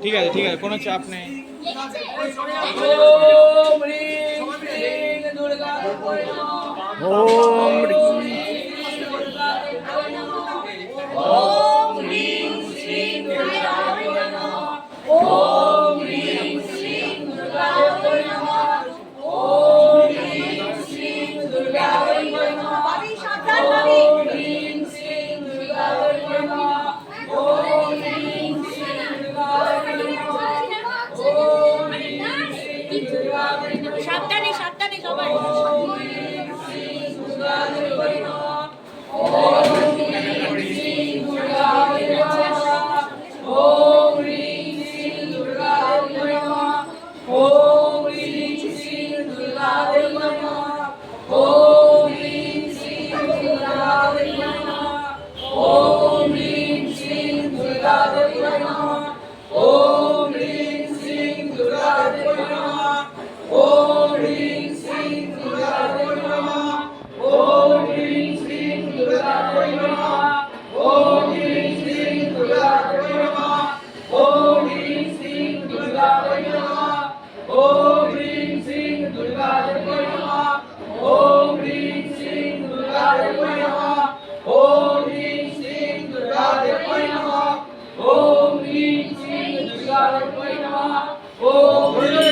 ঠিক আছে ঠিক আছে, কোনো চাপ নেই। ओम ह्रीं श्रीं दुर्गादेव्यै नमः। ओम ओम ह्रीं श्रीं दुर्गादेव्यै नमः। ओम ह्रीं श्रीं दुर्गादेव्यै नमः। ओम ह्रीं श्रीं दुर्गादेव्यै नमः। ओम ह्रीं श्रीं दुर्गादेव्यै नमः। ओम ह्रीं श्रीं दुर्गादेव्यै नमः। ओम ह्रीं श्रीं दुर्गादेव्यै नमः। সাবধানে সাবধানে সবাই। ओम ह्रीं श्रीं दुर्गादेव्यै नमः। ओम ह्रीं श्रीं दुर्गादेव्यै नमः। ओम ह्रीं श्रीं दुर्गादेव्यै नमः। ओम ह्रीं श्रीं दुर्गादेव्यै नमः। ओम ह्रीं श्रीं दुर्गादेव्यै नमः। ओम ह्रीं श्रीं दुर्गादेव्यै नमः। ओम ह्रीं श्रीं दुर्गादेव्यै नमः। ओम ह्रीं श्रीं दुर्गादेव्यै नमः। ओम ह्रीं श्रीं दुर्गादेव्यै नमः। ओम ह्रीं श्रीं दुर्गादेव्यै नमः। ओम ह्रीं श्रीं दुर्गादेव्यै नमः। ओम ह्रीं श्रीं दुर्गादेव्यै नमः। ओम ह्रीं श्रीं दुर्गादेव्यै नमः। ओम ह्रीं श्रीं दुर्गादेव्यै नमः। ओम ह्रीं श्रीं दुर्गादेव्यै नमः। ओम ह्रीं